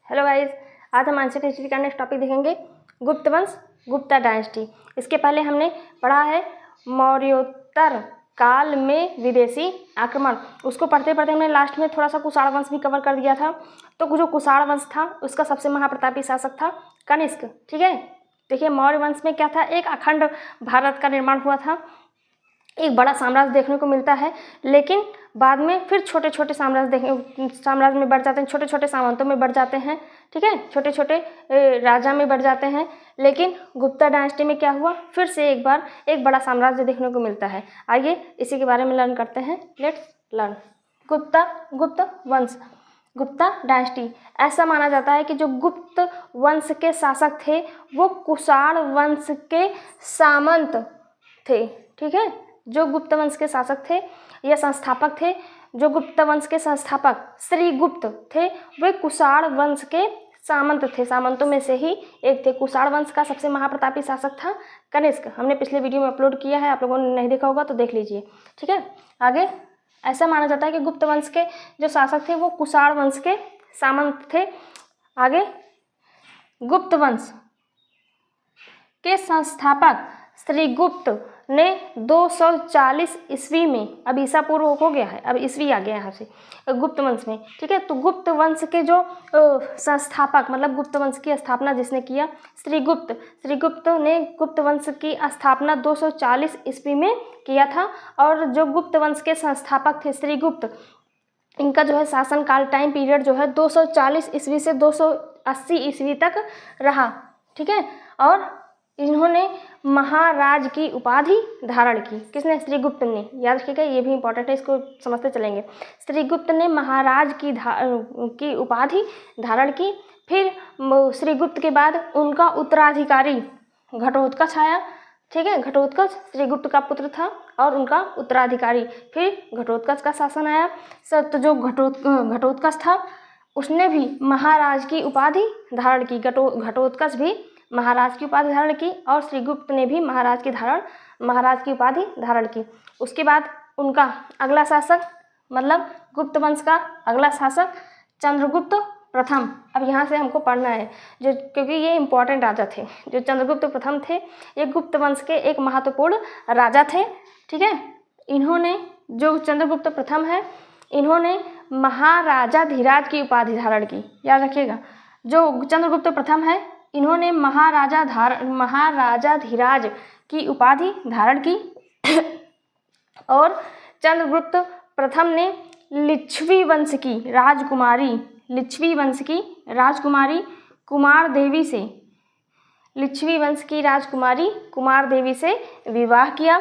Hello guys, आज हम आंशिक हिस्ट्री का नेक्स्ट टॉपिक देखेंगे गुप्त वंश, गुप्ता डायनेस्टी। इसके पहले हमने पढ़ा है मौर्योत्तर काल में विदेशी आक्रमण। उसको पढ़ते पढ़ते हमने लास्ट में थोड़ा सा कुषाण वंश भी कवर कर दिया था। तो जो कुषाण वंश था उसका सबसे महाप्रतापी शासक था कनिष्क। ठीक है, देखिए मौर्य वंश में क्या था, एक अखंड भारत का निर्माण हुआ था, एक बड़ा साम्राज्य देखने को मिलता है। लेकिन बाद में फिर छोटे छोटे साम्राज्य में बढ़ जाते हैं, छोटे छोटे सामंतों में बढ़ जाते हैं। ठीक है, छोटे छोटे राजा में बढ़ जाते हैं। लेकिन गुप्ता डायनेस्टी में क्या हुआ, फिर से एक बार एक बड़ा साम्राज्य देखने को मिलता है। आइए इसी के बारे में लर्न करते हैं। Let's learn. गुप्त वंश, गुप्ता डायनेस्टी। ऐसा माना जाता है कि जो गुप्त वंश के शासक थे वो कुषाण वंश के सामंत थे। ठीक है, जो गुप्त वंश के शासक थे या संस्थापक थे, जो गुप्त वंश के संस्थापक श्री गुप्त वे कुषाण वंश के सामंत थे। सामंतों में से ही एक थे। कुषाण वंश का सबसे महाप्रतापी शासक था कनिष्क। हमने पिछले वीडियो में अपलोड किया है, आप लोगों ने नहीं देखा होगा तो देख लीजिए। ठीक है, आगे ऐसा माना जाता है कि गुप्त वंश के जो शासक थे वो कुषाण वंश के सामंत थे। आगे गुप्त वंश के संस्थापक श्री गुप्त ने 240 ईस्वी में, अब ईसा पूर्व हो गया है, अब ईस्वी आ गया यहाँ से गुप्त वंश में। ठीक है, तो गुप्त वंश के जो संस्थापक मतलब गुप्त वंश की स्थापना जिसने किया, श्री गुप्त ने गुप्त वंश की स्थापना 240 ईस्वी में किया था। और जो गुप्त वंश के संस्थापक थे श्री गुप्त, इनका जो है शासनकाल टाइम पीरियड जो है 240 ईस्वी से 280 ईस्वी तक रहा। ठीक है, और इन्होंने महाराज की उपाधि धारण की। किसने? श्री गुप्त ने। याद रखिएगा, ये भी इंपॉर्टेंट है, इसको समझते चलेंगे। श्री गुप्त ने महाराज की उपाधि धारण की। फिर श्री गुप्त के बाद उनका उत्तराधिकारी घटोत्कच आया। ठीक है, घटोत्कच श्री गुप्त का पुत्र था और उनका उत्तराधिकारी। फिर घटोत्कच का शासन आया। तो जो घटोत्कच था उसने भी महाराज की उपाधि धारण की। घटोत्कच भी महाराज की उपाधि धारण की और श्री गुप्त ने भी महाराज की उपाधि धारण की। उसके बाद उनका अगला शासक मतलब गुप्त वंश का अगला शासक चंद्रगुप्त प्रथम। अब यहाँ से हमको पढ़ना है क्योंकि ये इम्पोर्टेंट राजा थे। जो चंद्रगुप्त प्रथम थे ये गुप्त वंश के एक महत्वपूर्ण राजा थे। ठीक है, इन्होंने जो चंद्रगुप्त प्रथम है इन्होंने महाराजाधिराज की उपाधि धारण की। याद रखिएगा, जो चंद्रगुप्त प्रथम है इन्होंने महाराजाधिराज की उपाधि धारण की। और चंद्रगुप्त प्रथम ने लिच्छवी वंश की राजकुमारी कुमार देवी से विवाह किया।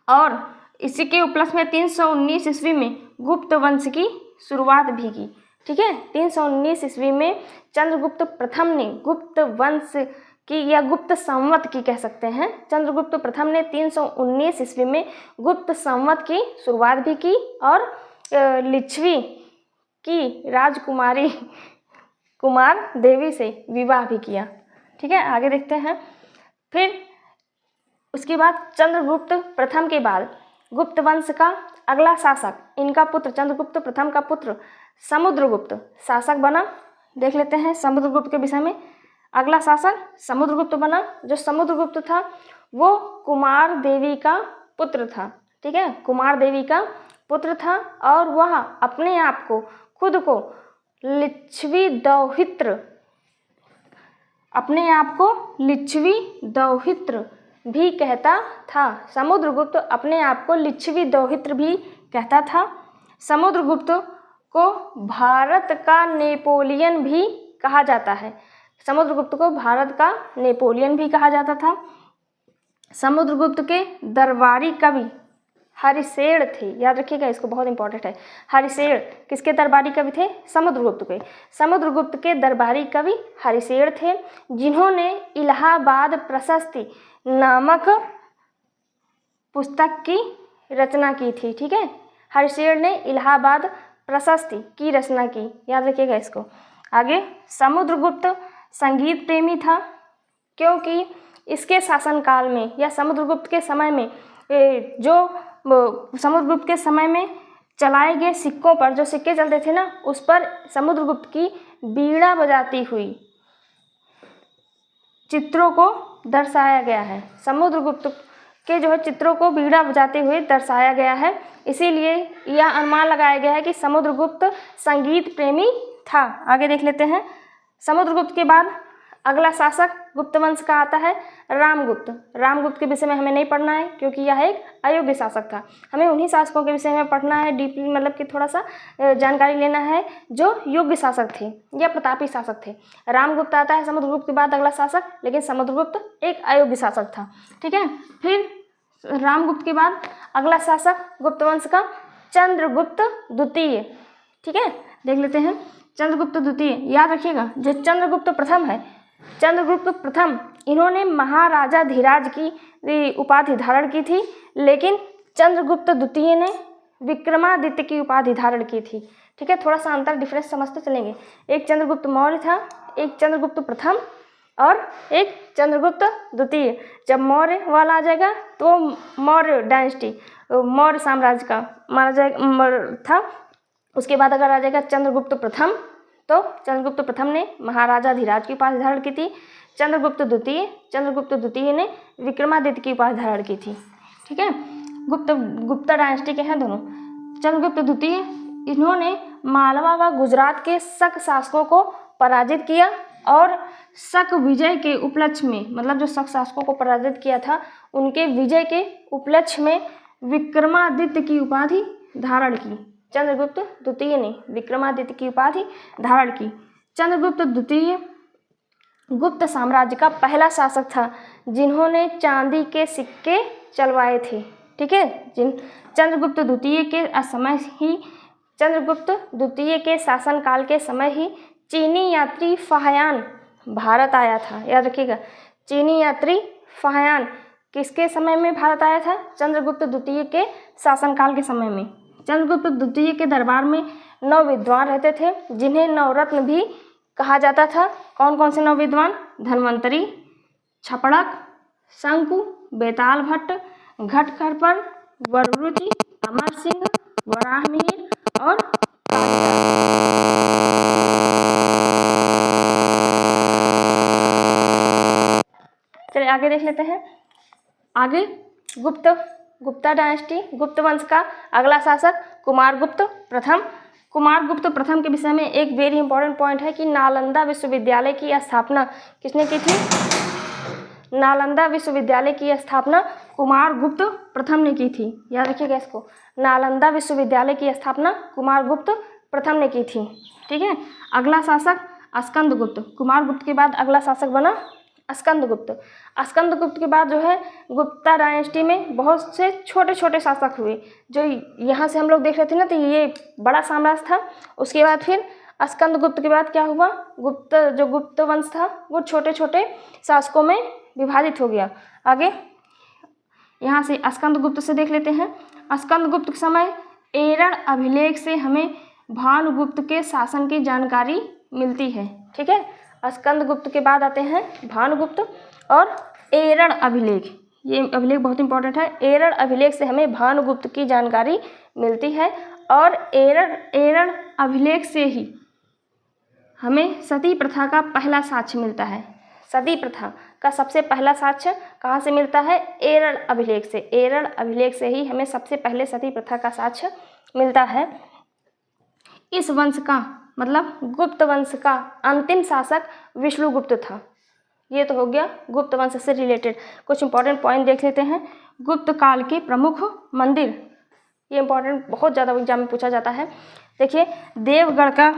और इसी के उपलक्ष्य में 319 ईस्वी में गुप्त वंश की शुरुआत भी की। ठीक है, 319 ईस्वी में चंद्रगुप्त प्रथम ने गुप्त वंश की या गुप्त संवत की कह सकते हैं, चंद्रगुप्त प्रथम ने 319 ईस्वी में गुप्त संवत की शुरुआत भी की और लिच्छवी की राजकुमारी कुमार देवी से विवाह भी किया। ठीक है, आगे देखते हैं। फिर उसके बाद चंद्रगुप्त प्रथम के बाद गुप्त वंश का अगला शासक, इनका पुत्र चंद्रगुप्त प्रथम का पुत्र समुद्रगुप्त शासक बना। देख लेते हैं समुद्रगुप्त के विषय में। अगला शासक समुद्रगुप्त बना। जो समुद्रगुप्त था वो कुमार देवी का पुत्र था। ठीक है, कुमार देवी का पुत्र था और वह अपने आप को खुद को लिच्छवी दौहित्र भी कहता था। समुद्रगुप्त अपने आप को लिच्छवी दौहित्र भी कहता था। समुद्रगुप्त को भारत का नेपोलियन भी कहा जाता है। समुद्रगुप्त को भारत का नेपोलियन भी कहा जाता था। समुद्रगुप्त के दरबारी कवि हरिसेन थे। याद रखिएगा, इसको बहुत इंपॉर्टेंट है। हरिसेन किसके दरबारी कवि थे? समुद्रगुप्त के। समुद्रगुप्त के दरबारी कवि हरिसेन थे, जिन्होंने इलाहाबाद प्रशस्ति नामक पुस्तक की रचना की थी। ठीक है, हरिसेन ने इलाहाबाद प्रशस्ति की रचना की। याद रखिएगा इसको। आगे समुद्रगुप्त संगीत प्रेमी था, क्योंकि इसके शासनकाल में या समुद्रगुप्त के समय में चलाए गए सिक्कों पर, जो सिक्के चलते थे ना, उस पर समुद्रगुप्त की बीड़ा बजाती हुई चित्रों को दर्शाया गया है। समुद्रगुप्त के जो है चित्रों को बीड़ा बजाते हुए दर्शाया गया है। इसीलिए यह अनुमान लगाया गया है कि समुद्रगुप्त संगीत प्रेमी था। आगे देख लेते हैं। समुद्रगुप्त के बाद अगला शासक गुप्त वंश का आता है रामगुप्त। रामगुप्त के विषय में हमें नहीं पढ़ना है क्योंकि यह एक अयोग्य शासक था। हमें उन्हीं शासकों के विषय में पढ़ना है डीपली, मतलब कि थोड़ा सा जानकारी लेना है जो योग्य शासक थे या प्रतापी शासक थे। रामगुप्त आता है समुद्रगुप्त के बाद अगला शासक, लेकिन समुद्रगुप्त एक अयोग्य शासक था। ठीक है, फिर रामगुप्त के बाद अगला शासक गुप्त वंश का चंद्रगुप्त द्वितीय। ठीक है, देख लेते हैं चंद्रगुप्त द्वितीय। याद रखिएगा, जो चंद्रगुप्त प्रथम है, चंद्रगुप्त प्रथम, इन्होंने महाराजा धीराज की उपाधि धारण की थी, लेकिन चंद्रगुप्त द्वितीय ने विक्रमादित्य की उपाधि धारण की थी। ठीक है, थोड़ा सा अंतर डिफरेंस समझते चलेंगे। एक चंद्रगुप्त मौर्य था, एक चंद्रगुप्त प्रथम और एक चंद्रगुप्त द्वितीय। जब मौर्य वाला आ जाएगा तो मौर्य डायनेस्टी, मौर्य साम्राज्य का माना जाएगा था। उसके बाद अगर आ जाएगा चंद्रगुप्त प्रथम, तो चंद्रगुप्त प्रथम ने महाराजा धीराज की उपाधि धारण की थी। चंद्रगुप्त द्वितीय ने विक्रमादित्य की उपाधि धारण की थी। ठीक है, गुप्ता डायनेस्टी के हैं दोनों। चंद्रगुप्त द्वितीय, इन्होंने मालवा व गुजरात के शक शासकों को पराजित किया और शक विजय के उपलक्ष्य में, मतलब जो शक शासकों को पराजित किया था, उनके विजय के उपलक्ष्य में विक्रमादित्य की उपाधि धारण की। चंद्रगुप्त द्वितीय ने विक्रमादित्य की उपाधि धारण की। चंद्रगुप्त द्वितीय गुप्त साम्राज्य का पहला शासक था जिन्होंने चांदी के सिक्के चलवाए थे। ठीक है, चंद्रगुप्त द्वितीय के शासनकाल के समय ही चीनी यात्री फाहियान भारत आया था। याद रखिएगा, चीनी यात्री फाहियान किसके समय में भारत आया था? चंद्रगुप्त द्वितीय के शासनकाल के समय में। चंद्रगुप्त द्वितीय के दरबार में 9 विद्वान रहते थे जिन्हें नवरत्न भी कहा जाता था। कौन कौन से 9 विद्वान? धन्वंतरी, छपड़क, शंकु, बेताल भट्ट, घटखरपर, वररुचि, अमर सिंह, वराहमिहिर और चलिए आगे देख लेते हैं। आगे गुप्ता डायनेस्टी, गुप्त वंश का अगला शासक कुमारगुप्त प्रथम। कुमारगुप्त प्रथम के विषय में एक वेरी इंपॉर्टेंट पॉइंट है कि नालंदा विश्वविद्यालय की स्थापना किसने की थी? नालंदा विश्वविद्यालय की स्थापना कुमारगुप्त प्रथम ने की थी। याद रखिएगा इसको, नालंदा विश्वविद्यालय की स्थापना कुमारगुप्त प्रथम ने की थी। ठीक है, अगला शासक स्कंदगुप्त। कुमारगुप्त के बाद अगला शासक बना स्कंदगुप्त। स्कंदगुप्त के बाद जो है गुप्ता डायनेस्टी में बहुत से छोटे छोटे शासक हुए। जो यहाँ से हम लोग देख रहे थे ना, तो ये बड़ा साम्राज्य था। उसके बाद फिर स्कंदगुप्त के बाद क्या हुआ? गुप्त वंश था वो छोटे छोटे शासकों में विभाजित हो गया। आगे यहाँ से स्कंदगुप्त से देख लेते हैं। स्कंदगुप्त के समय एरण अभिलेख से हमें भानुगुप्त के शासन की जानकारी मिलती है। ठीक है, स्कंदगुप्त के बाद आते हैं भानुगुप्त और एरण अभिलेख। ये अभिलेख बहुत इंपॉर्टेंट है। एरण अभिलेख से हमें भानुगुप्त की जानकारी मिलती है और एरण अभिलेख से ही हमें सती प्रथा का पहला साक्ष्य मिलता है। सती प्रथा का सबसे पहला साक्ष्य कहाँ से मिलता है? एरण अभिलेख से। एरण अभिलेख से ही हमें सबसे पहले सती प्रथा का साक्ष्य मिलता है। इस वंश का मतलब गुप्त वंश का अंतिम शासक विष्णुगुप्त था। ये तो हो गया गुप्त वंश से रिलेटेड। कुछ इंपॉर्टेंट पॉइंट देख लेते हैं। गुप्त काल के प्रमुख मंदिर, ये इंपॉर्टेंट बहुत ज़्यादा एग्जाम में पूछा जाता है। देखिए, देवगढ़ का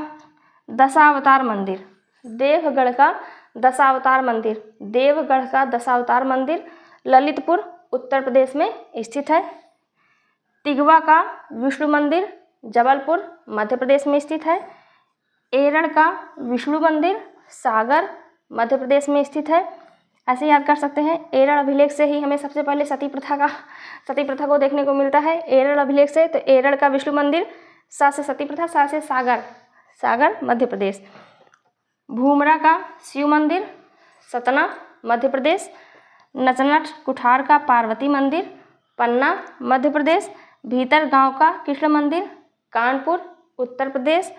दशावतार मंदिर, देवगढ़ का दशावतार मंदिर ललितपुर उत्तर प्रदेश में स्थित है। तिगवा का विष्णु मंदिर जबलपुर मध्य प्रदेश में स्थित है। एरण का विष्णु मंदिर सागर मध्य प्रदेश में स्थित है। ऐसे याद कर सकते हैं। एरण अभिलेख से ही हमें सबसे पहले सती प्रथा को देखने को मिलता है। एरण अभिलेख से तो एरण का विष्णु मंदिर, सा से सती प्रथा, सा से सागर मध्य प्रदेश। भूमरा का शिव मंदिर सतना मध्य प्रदेश। नचनट कुठार का पार्वती मंदिर पन्ना मध्य प्रदेश। भीतर गांव का कृष्ण मंदिर कानपुर उत्तर प्रदेश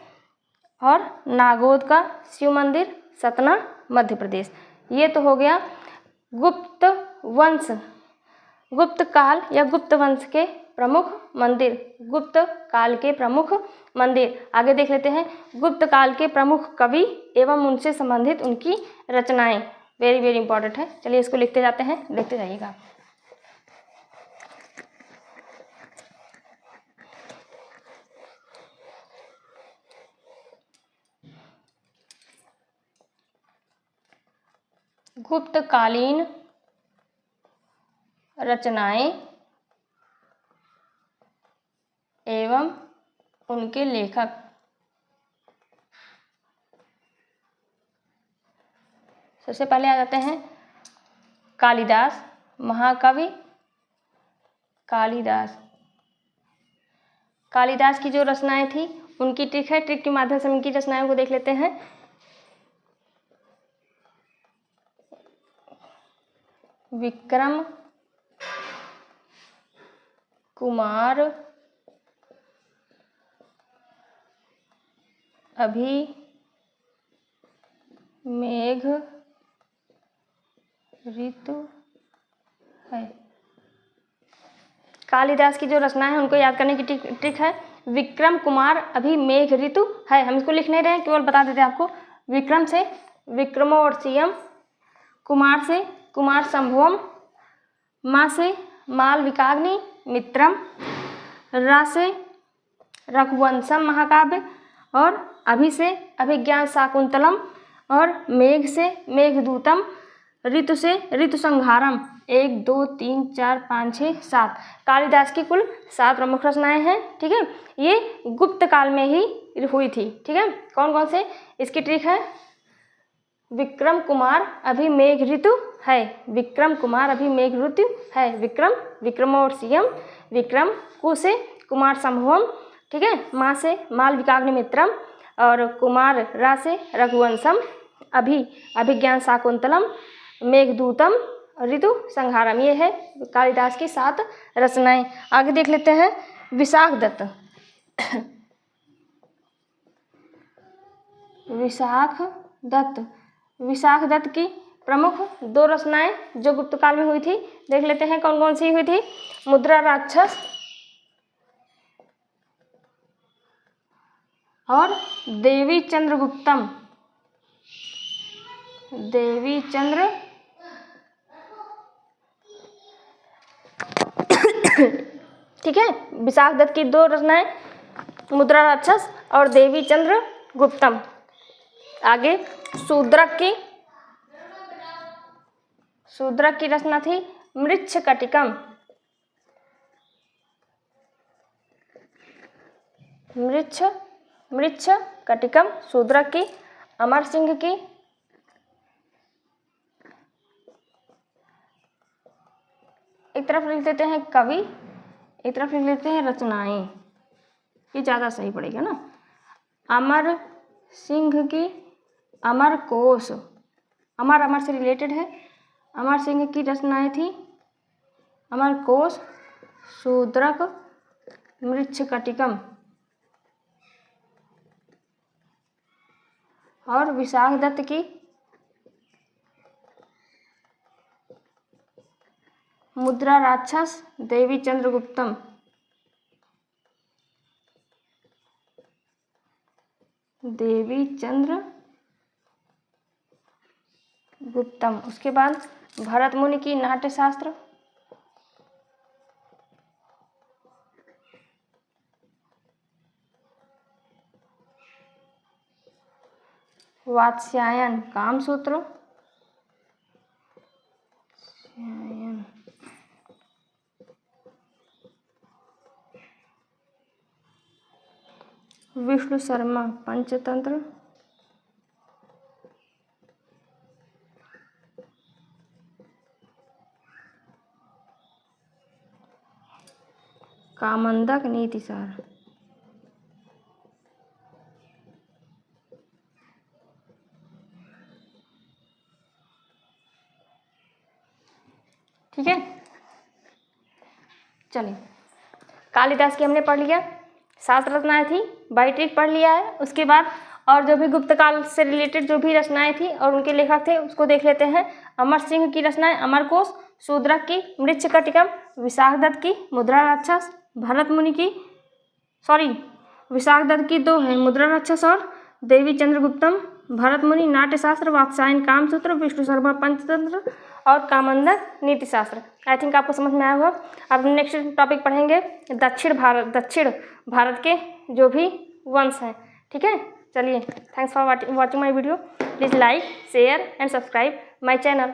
और नागौद का शिव मंदिर सतना मध्य प्रदेश। ये तो हो गया गुप्त वंश, गुप्त काल या गुप्त वंश के प्रमुख मंदिर, गुप्त काल के प्रमुख मंदिर। आगे देख लेते हैं गुप्त काल के प्रमुख कवि एवं उनसे संबंधित उनकी रचनाएं। वेरी वेरी इंपॉर्टेंट है। चलिए इसको लिखते जाते हैं, देखते जाइएगा। गुप्तकालीन रचनाएं एवं उनके लेखक। सबसे पहले आ जाते हैं कालिदास, महाकवि कालिदास। कालिदास की जो रचनाएं थी उनकी ट्रिक है, ट्रिक के माध्यम से उनकी रचनाओं को देख लेते हैं। विक्रम कुमार अभिमेघ ऋतु है। कालिदास की जो रचना है उनको याद करने की ट्रिक है, विक्रम कुमार अभिमेघ ऋतु है। हम इसको लिख नहीं रहे हैं, केवल बता देते हैं आपको। विक्रम से विक्रमोर्वशीयम, कुमार से कुमार संभवम, माँ से मालविकाग्नि मित्रम, रा से रघुवंशम महाकाव्य, और अभि से अभिज्ञान शाकुंतलम, और मेघ से मेघदूतम, ऋतु से ऋतु संहारम। 1 2 3 4 5 6 7 कालिदास की कुल 7 प्रमुख रचनाएं हैं। ठीक है, ये गुप्त काल में ही हुई थी। ठीक है, कौन कौन से, इसकी ट्रिक है विक्रम कुमार अभिमेघ ऋतु है, विक्रम कुमार अभिमेघ ऋतु है, विक्रम विक्रमोर्वशीयम, विक्रम कु से कुमार संभवम, ठीक है, माँ से मालविकाग्नि मित्रम, और कुमार रा से रघुवंशम, अभिज्ञान शाकुंतलम, मेघदूतम, ऋतु संहारम। ये है कालिदास की 7 रचनाएं। आगे देख लेते हैं विशाख दत्त। विशाख दत्त, विशाख दत्त की प्रमुख 2 रचनाएं जो गुप्त काल में हुई थी, देख लेते हैं कौन कौन सी हुई थी। मुद्रा राक्षस और देवी चंद्रगुप्तम, देवी चंद्र ठीक है, विशाख दत्त की 2 रचनाएं, मुद्रा राक्षस और देवी चंद्र गुप्तम। आगे शूद्रक की रचना थी मृच्छकटिकम, मृच्छकटिकम शूद्रक की। अमर सिंह की एक तरफ लिख देते हैं कवि, एक तरफ लिख लेते हैं रचनाएं, ये ज़्यादा सही पड़ेगा ना। अमर सिंह की अमरकोश, अमर से रिलेटेड है, अमर सिंह की रचनाएं थी अमरकोश, शूद्रक, मृच्छकटिकम। और विशाख दत्त की मुद्रा राक्षस, देवी चंद्रगुप्तम। देवी चंद्र गुप्तम। उसके बाद भरत मुनि की नाट्यशास्त्र, वात्स्यायन कामसूत्र, विष्णु शर्मा पंचतंत्र, कामंदक नीतिसार। ठीक है, चलिए कालिदास की हमने पढ़ लिया, 7 रचनाएं थी, बाई ट्रिक पढ़ लिया है। उसके बाद और जो भी गुप्त काल से रिलेटेड जो भी रचनाएं थी और उनके लेखक थे उसको देख लेते हैं। अमर सिंह की रचनाएं अमरकोश, शूद्रक की मृच्छकटिकम, विशाखदत्त की मुद्रा राक्षस, भरत मुनि की विशाखदत्त की 2 हैं, मुद्रा राक्षस और देवी चंद्रगुप्तम, भरत मुनि नाट्यशास्त्र, वात्स्यायन कामसूत्र, विष्णु शर्मा पंचतंत्र और कामंदर नीतिशास्त्र। आई थिंक आपको समझ में आया होगा। अब नेक्स्ट टॉपिक पढ़ेंगे दक्षिण भारत के जो भी वंश हैं। ठीक है, चलिए, thanks for watching my video. Please like, share and subscribe my channel.